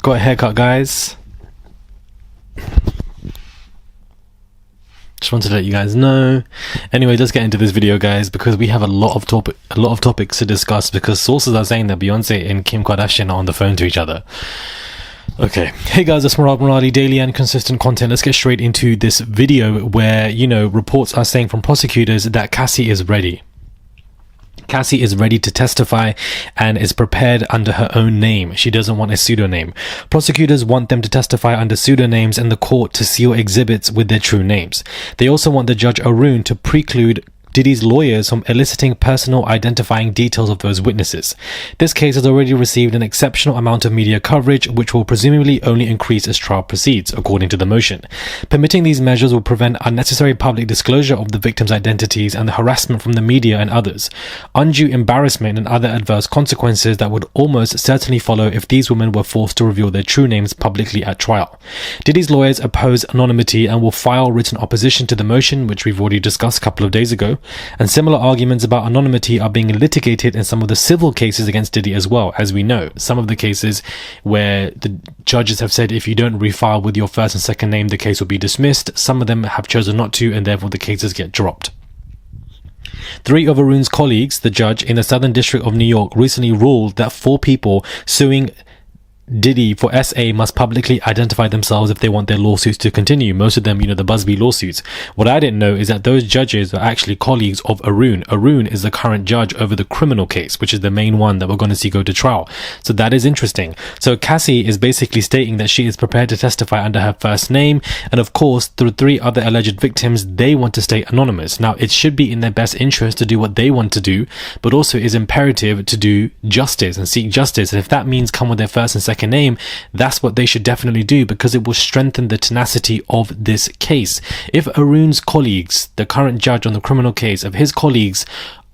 Got a haircut, guys. Just wanted to let you guys know. Anyway, let's get into this video, guys, because we have a lot of topics to discuss, because sources are saying that Beyonce and Kim Kardashian are on the phone to each other. Okay, hey guys, it's Murali, daily and consistent content. Let's get straight into this video where, reports are saying from prosecutors that Cassie is ready. Cassie is ready to testify and is prepared under her own name. She doesn't want a pseudonym. Prosecutors want them to testify under pseudonyms and the court to seal exhibits with their true names. They also want the judge Arun to preclude Diddy's lawyers from eliciting personal identifying details of those witnesses. This case has already received an exceptional amount of media coverage, which will presumably only increase as trial proceeds, according to the motion. Permitting these measures will prevent unnecessary public disclosure of the victims' identities and the harassment from the media and others, undue embarrassment and other adverse consequences that would almost certainly follow if these women were forced to reveal their true names publicly at trial. Diddy's lawyers oppose anonymity and will file written opposition to the motion, which we've already discussed a couple of days ago. And similar arguments about anonymity are being litigated in some of the civil cases against Diddy as well. As we know, some of the cases where the judges have said if you don't refile with your first and second name, the case will be dismissed. Some of them have chosen not to, and therefore the cases get dropped. 3 of Arun's colleagues, the judge in the Southern District of New York, recently ruled that 4 people suing Diddy for SA must publicly identify themselves if they want their lawsuits to continue. Most of them, the Busby lawsuits. What I didn't know is that those judges are actually colleagues of Arun. Arun is the current judge over the criminal case, which is the main one that we're going to see go to trial. So that is interesting. So Cassie is basically stating that she is prepared to testify under her first name. And of course, the 3 other alleged victims, they want to stay anonymous. Now, it should be in their best interest to do what they want to do, but also is imperative to do justice and seek justice. And if that means come with their first and second name, that's what they should definitely do, because it will strengthen the tenacity of this case. If Arun's colleagues, the current judge on the criminal case, of his colleagues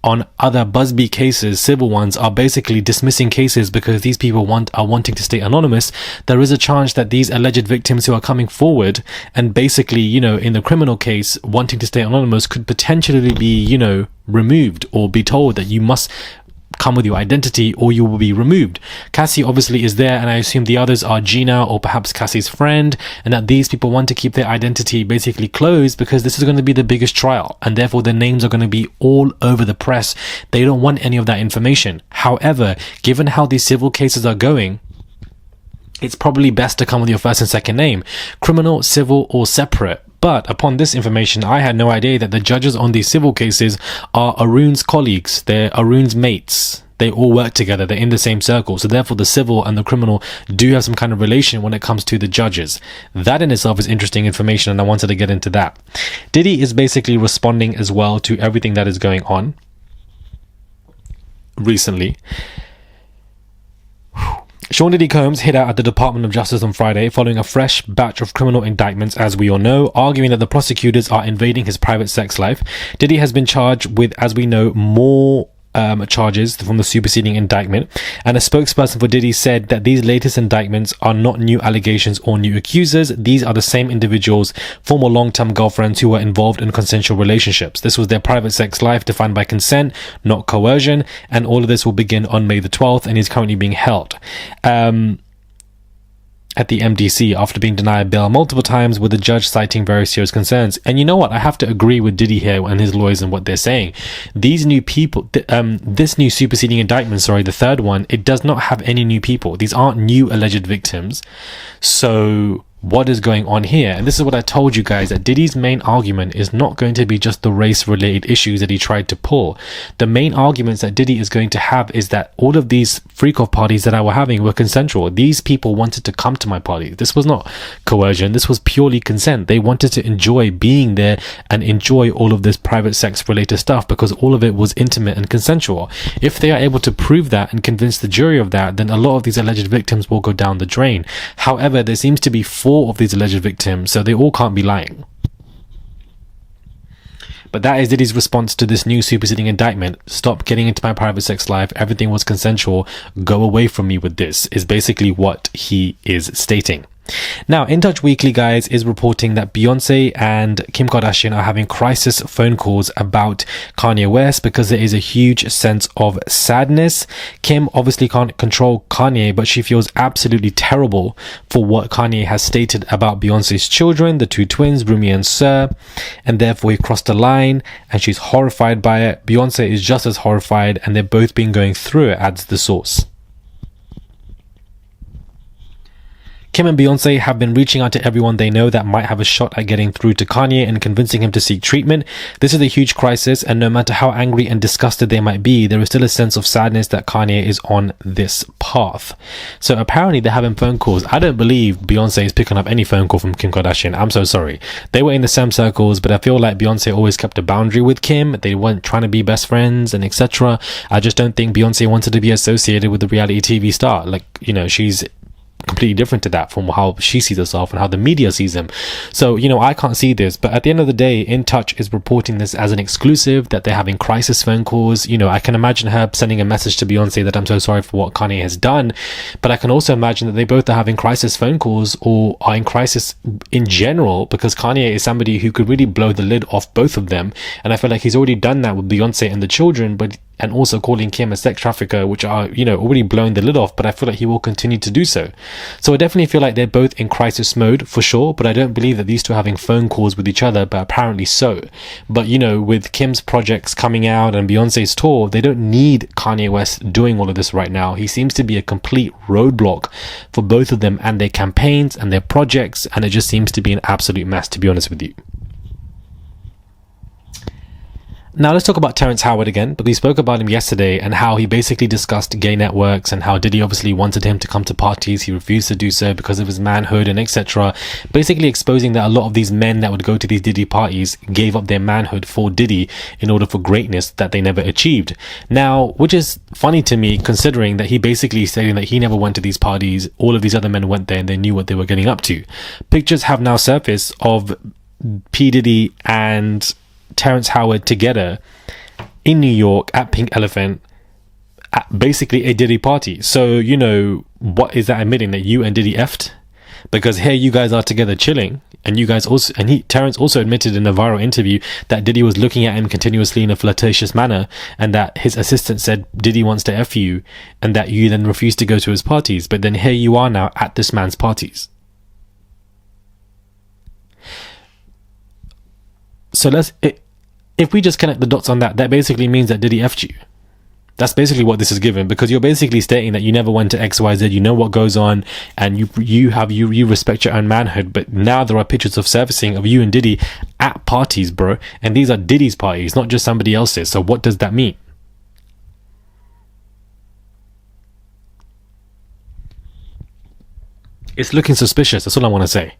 on other Busby cases, civil ones, are basically dismissing cases because these people are wanting to stay anonymous, there is a chance that these alleged victims who are coming forward and basically, in the criminal case wanting to stay anonymous could potentially be, removed, or be told that you must come with your identity or you will be removed. Cassie obviously is there, and I assume the others are Gina or perhaps Cassie's friend, and that these people want to keep their identity basically closed because this is going to be the biggest trial, and therefore their names are going to be all over the press. They don't want any of that information. However, given how these civil cases are going, it's probably best to come with your first and second name, criminal, civil, or separate. But upon this information, I had no idea that the judges on these civil cases are Arun's colleagues. They're Arun's mates. They all work together. They're in the same circle. So therefore, the civil and the criminal do have some kind of relation when it comes to the judges. That in itself is interesting information, and I wanted to get into that. Diddy is basically responding as well to everything that is going on recently. Sean Diddy Combs hit out at the Department of Justice on Friday following a fresh batch of criminal indictments, as we all know, arguing that the prosecutors are invading his private sex life. Diddy has been charged with, as we know, more charges from the superseding indictment, and a spokesperson for Diddy said that these latest indictments are not new allegations or new accusers. These are the same individuals, former long-term girlfriends who were involved in consensual relationships. This was their private sex life defined by consent, not coercion, and all of this will begin on May the 12th and is currently being held at the MDC after being denied bail multiple times, with the judge citing very serious concerns. And you know what? I have to agree with Diddy here and his lawyers and what they're saying. These new people, this new superseding indictment, the third one, it does not have any new people. These aren't new alleged victims. So what is going on here? And this is what I told you guys, that Diddy's main argument is not going to be just the race-related issues that he tried to pull. The main arguments that Diddy is going to have is that all of these freak-off parties that I were having were consensual. These people wanted to come to my party. This was not coercion. This was purely consent. They wanted to enjoy being there and enjoy all of this private sex-related stuff because all of it was intimate and consensual. If they are able to prove that and convince the jury of that, then a lot of these alleged victims will go down the drain. However, there seems to be 4 of these alleged victims, so they all can't be lying. But that is Diddy's response to this new superseding indictment. Stop getting into my private sex life. Everything was consensual. Go away from me with this, is basically what he is stating. Now, In Touch Weekly, guys, is reporting that Beyonce and Kim Kardashian are having crisis phone calls about Kanye West because there is a huge sense of sadness. Kim obviously can't control Kanye, but she feels absolutely terrible for what Kanye has stated about Beyonce's children, the two twins, Rumi and Sir, and therefore he crossed the line and she's horrified by it. Beyonce is just as horrified and they've both been going through it, adds the source. Kim and Beyonce have been reaching out to everyone they know that might have a shot at getting through to Kanye and convincing him to seek treatment. This is a huge crisis, and no matter how angry and disgusted they might be, there is still a sense of sadness that Kanye is on this path. So apparently they're having phone calls. I don't believe Beyonce is picking up any phone call from Kim Kardashian. I'm so sorry. They were in the same circles, but I feel like Beyonce always kept a boundary with Kim. They weren't trying to be best friends and etc. I just don't think Beyonce wanted to be associated with the reality TV star. Like, you know, she's completely different to that from how she sees herself and how the media sees him. So, you know, I can't see this, but at the end of the day, In Touch is reporting this as an exclusive, that they're having crisis phone calls. You know, I can imagine her sending a message to Beyonce that I'm so sorry for what Kanye has done, but I can also imagine that they both are having crisis phone calls or are in crisis in general, because Kanye is somebody who could really blow the lid off both of them, and I feel like he's already done that with Beyonce and the children, and also calling Kim a sex trafficker, which are, you know, already blowing the lid off, but I feel like he will continue to do so. So I definitely feel like they're both in crisis mode for sure, but I don't believe that these two are having phone calls with each other, but apparently so. But, you know, with Kim's projects coming out and Beyonce's tour, they don't need Kanye West doing all of this right now. He seems to be a complete roadblock for both of them and their campaigns and their projects, and it just seems to be an absolute mess, to be honest with you. Now let's talk about Terence Howard again, but we spoke about him yesterday and how he basically discussed gay networks and how Diddy obviously wanted him to come to parties. He refused to do so because of his manhood and etc. Basically exposing that a lot of these men that would go to these Diddy parties gave up their manhood for Diddy in order for greatness that they never achieved. Now, which is funny to me considering that he basically saying that he never went to these parties. All of these other men went there and they knew what they were getting up to. Pictures have now surfaced of P. Diddy and Terence Howard together in New York at Pink Elephant at basically a Diddy party. So, you know, what is that admitting? That you and Diddy effed? Because here you guys are together chilling, and you guys also, and Terence also admitted in a viral interview that Diddy was looking at him continuously in a flirtatious manner, and that his assistant said Diddy wants to F you, and that you then refused to go to his parties. But then here you are now at this man's parties. So if we just connect the dots on that, that basically means that Diddy F'd you. That's basically what this is given, because you're basically stating that you never went to XYZ, you know what goes on, and you respect your own manhood. But now there are pictures of surfacing of you and Diddy at parties, bro, and these are Diddy's parties, not just somebody else's. So what does that mean? It's looking suspicious. That's all I want to say.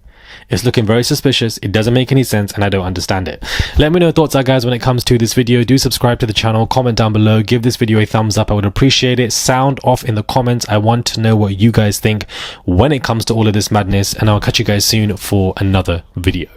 It's looking very suspicious. It doesn't make any sense and I don't understand it. Let me know your thoughts are, guys, when it comes to this video. Do subscribe to the channel, comment down below, give this video a thumbs up. I would appreciate it. Sound off in the comments. I want to know what you guys think when it comes to all of this madness, and I'll catch you guys soon for another video.